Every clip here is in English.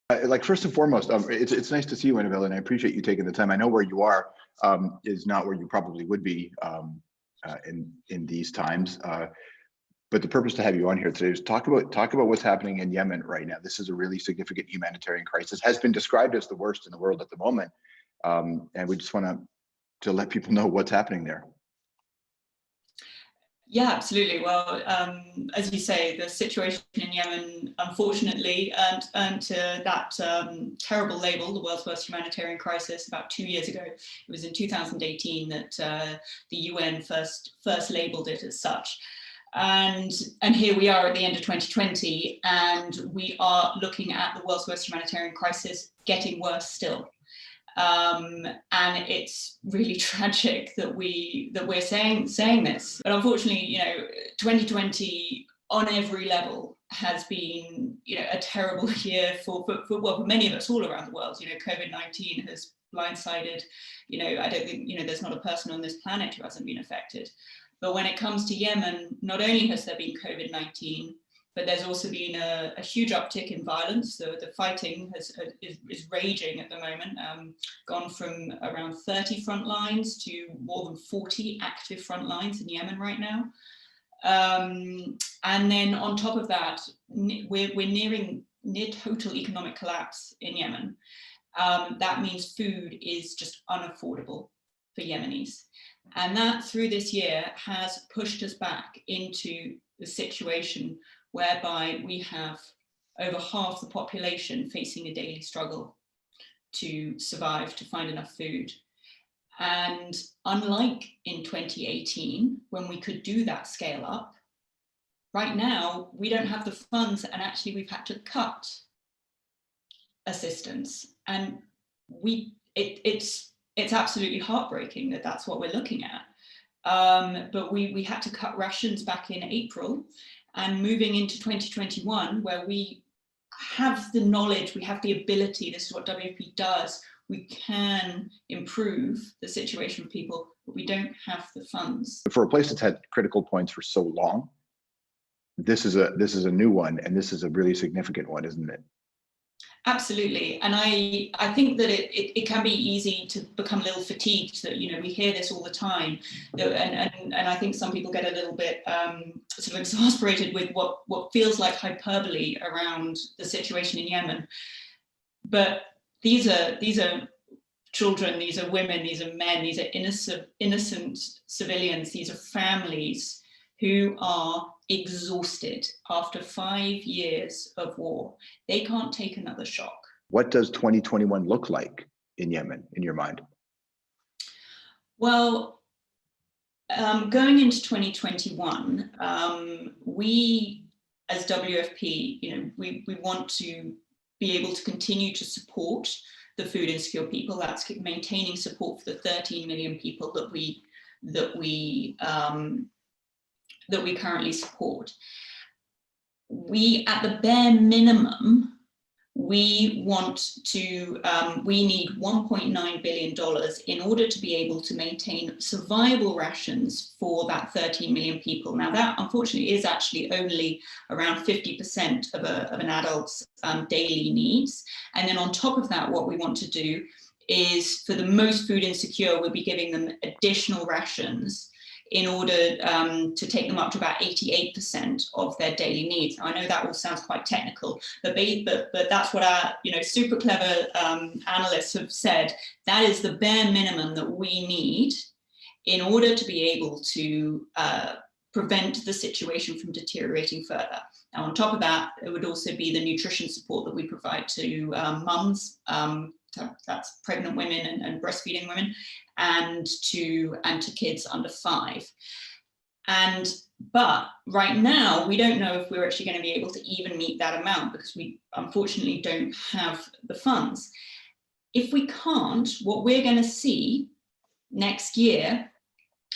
Like first and foremost, it's nice to see you, Annabelle, and I appreciate you taking the time. I know where you are is not where you probably would be in these times. But the purpose to have you on here today is talk about what's happening in Yemen right now. This is a really significant humanitarian crisis, has been described as the worst in the world at the moment, and we just want to let people know what's happening there. Yeah, absolutely. Well, as you say, the situation in Yemen, unfortunately, earned that terrible label, the world's worst humanitarian crisis, about 2 years ago. It was in 2018 that the UN first labeled it as such. And here we are at the end of 2020, and we are looking at the world's worst humanitarian crisis getting worse still. And it's really tragic that we're saying this. But unfortunately, 2020 on every level has been, a terrible year for many of us all around the world. COVID-19 has blindsided. I don't think there's not a person on this planet who hasn't been affected. But when it comes to Yemen, not only has there been COVID-19, but there's also been a huge uptick in violence. So the fighting is raging at the moment, gone from around 30 front lines to more than 40 active front lines in Yemen right now. And then on top of that, we're nearing near total economic collapse in Yemen. That means food is just unaffordable for Yemenis. And that through this year has pushed us back into the situation whereby we have over half the population facing a daily struggle to survive, to find enough food. And unlike in 2018, when we could do that scale up, right now we don't have the funds, and actually we've had to cut assistance. And it's absolutely heartbreaking that that's what we're looking at. But we had to cut rations back in April, and moving into 2021, where we have the knowledge, we have the ability, this is what WFP does, we can improve the situation for people, but we don't have the funds. For a place that's had critical points for so long, this is a new one, and this is a really significant one, isn't it? Absolutely. And I think that it can be easy to become a little fatigued that, we hear this all the time. And I think some people get a little bit sort of exasperated with what feels like hyperbole around the situation in Yemen. But these are children, these are women, these are men, these are innocent civilians, these are families who are exhausted after 5 years of war. They can't take another shock. What does 2021 look like in Yemen, in your mind? Well, going into 2021, we as WFP, we want to be able to continue to support the food insecure people. That's maintaining support for the 13 million people that we currently support. We, at the bare minimum, we need $1.9 billion in order to be able to maintain survival rations for that 13 million people. Now that unfortunately is actually only around 50% of an adult's daily needs. And then on top of that, what we want to do is, for the most food insecure, we'll be giving them additional rations in order to take them up to about 88% of their daily needs. Now, I know that all sounds quite technical, but that's what our super clever analysts have said. That is the bare minimum that we need in order to be able to prevent the situation from deteriorating further. Now, on top of that, it would also be the nutrition support that we provide to mums, that's pregnant women and breastfeeding women, and to kids under 5. But right now, we don't know if we're actually going to be able to even meet that amount, because we unfortunately don't have the funds. If we can't, what we're going to see next year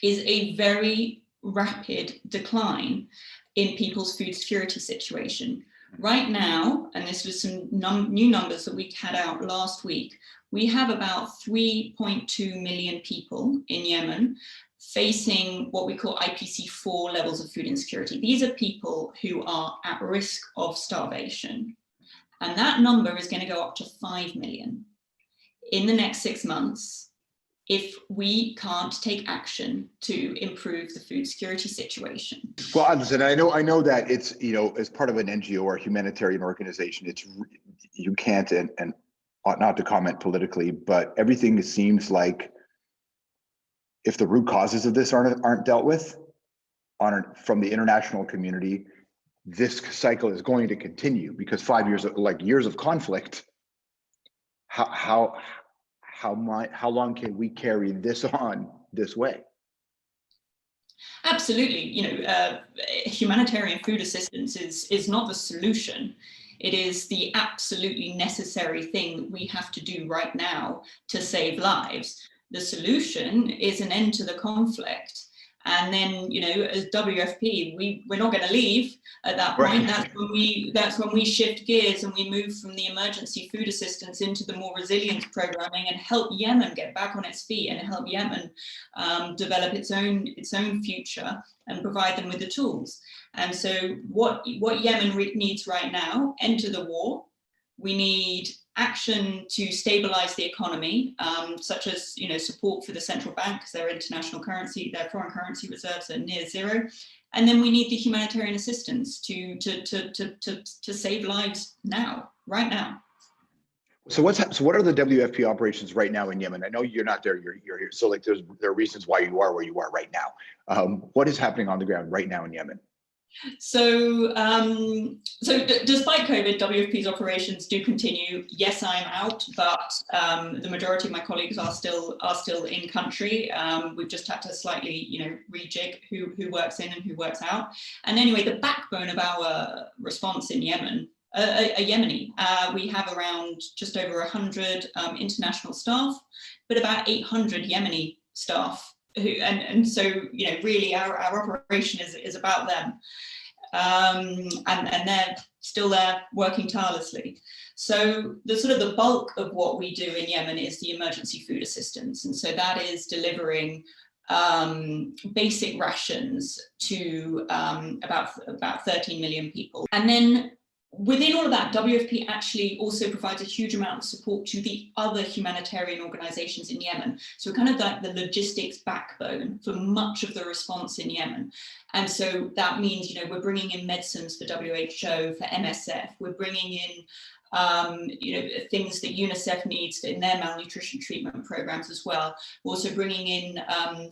is a very rapid decline in people's food security situation. Right now, and this was some new numbers that we had out last week, we have about 3.2 million people in Yemen facing what we call IPC4 levels of food insecurity. These are people who are at risk of starvation. And that number is going to go up to 5 million in the next 6 months if we can't take action to improve the food security situation. Well, listen, I know that it's, you know, as part of an NGO or humanitarian organization, it's, you can't and ought not to comment politically, but everything seems like if the root causes of this aren't dealt with from the international community, this cycle is going to continue, because 5 years of, like, years of conflict, how long can we carry this on this way? Absolutely. You know, humanitarian food assistance is not the solution. It is the absolutely necessary thing that we have to do right now to save lives. The solution is an end to the conflict. And then, you know, as WFP, we're not going to leave at that point. Right. That's when we shift gears and we move from the emergency food assistance into the more resilience programming and help Yemen get back on its feet and help Yemen develop its own future and provide them with the tools. And so what Yemen needs right now: enter the war. We need action to stabilize the economy, such as, you know, support for the central bank, because their international currency, their foreign currency reserves are near zero. And then we need the humanitarian assistance to save lives now, right now. So what are the WFP operations right now in Yemen? I know you're not there, you're here. So like there are reasons why you are where you are right now. What is happening on the ground right now in Yemen? So, despite COVID, WFP's operations do continue. Yes, I'm out, but the majority of my colleagues are still in country. We've just had to slightly, you know, rejig who works in and who works out. And anyway, the backbone of our response in Yemen are Yemeni. We have around just over 100 international staff, but about 800 Yemeni staff. And so, you know, really our operation is about them, and they're still there working tirelessly. So the bulk of what we do in Yemen is the emergency food assistance, and so that is delivering basic rations to about 13 million people. And then within all of that, WFP actually also provides a huge amount of support to the other humanitarian organizations in Yemen. So we're kind of like the logistics backbone for much of the response in Yemen. And so that means, you know, we're bringing in medicines for WHO, for MSF, we're bringing in you know, things that UNICEF needs in their malnutrition treatment programs as well. We're also bringing in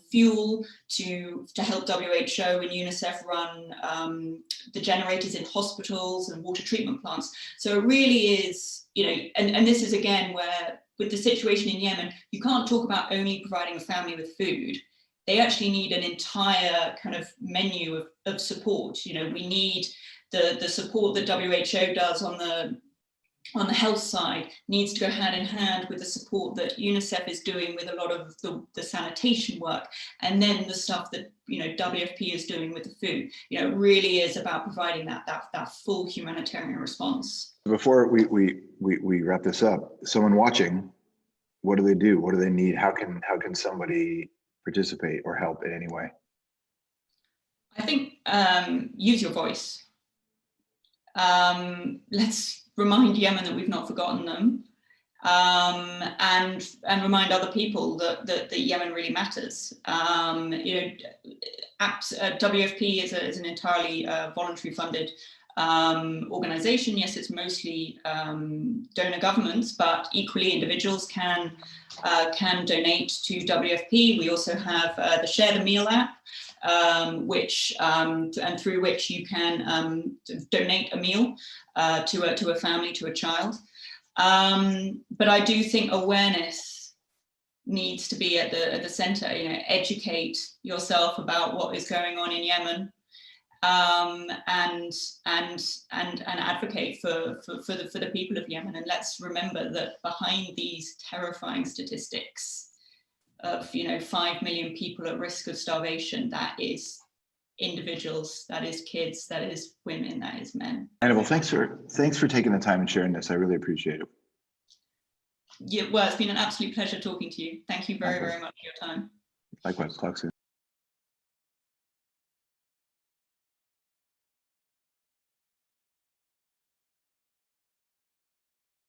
fuel to help WHO and UNICEF run the generators in hospitals and water treatment plants. So it really is, you know, and this is again where with the situation in Yemen, you can't talk about only providing a family with food. They actually need an entire kind of menu of support. You know, we need the support that WHO does on the health side needs to go hand in hand with the support that UNICEF is doing with a lot of the sanitation work, and then the stuff that, you know, WFP is doing with the food. You know, it really is about providing that full humanitarian response. Before we wrap this up, someone watching, what do they do? What do they need? How can somebody participate or help in any way? I think use your voice. Let's remind Yemen that we've not forgotten them, and remind other people that Yemen really matters. You know, WFP is an entirely voluntary funded organization. Yes, it's mostly donor governments, but equally individuals can donate to WFP. We also have the Share the Meal app, which and through which you can donate a meal to a family, to a child. But I do think awareness needs to be at the center. You know, educate yourself about what is going on in Yemen, and advocate for the people of Yemen. And let's remember that behind these terrifying statistics of, you know, 5 million people at risk of starvation, that is individuals, that is kids, that is women, that is men. Annabelle, thanks for taking the time and sharing this. I really appreciate it. Yeah, well, it's been an absolute pleasure talking to you. Thank you very, very much for your time. Likewise. Talk soon.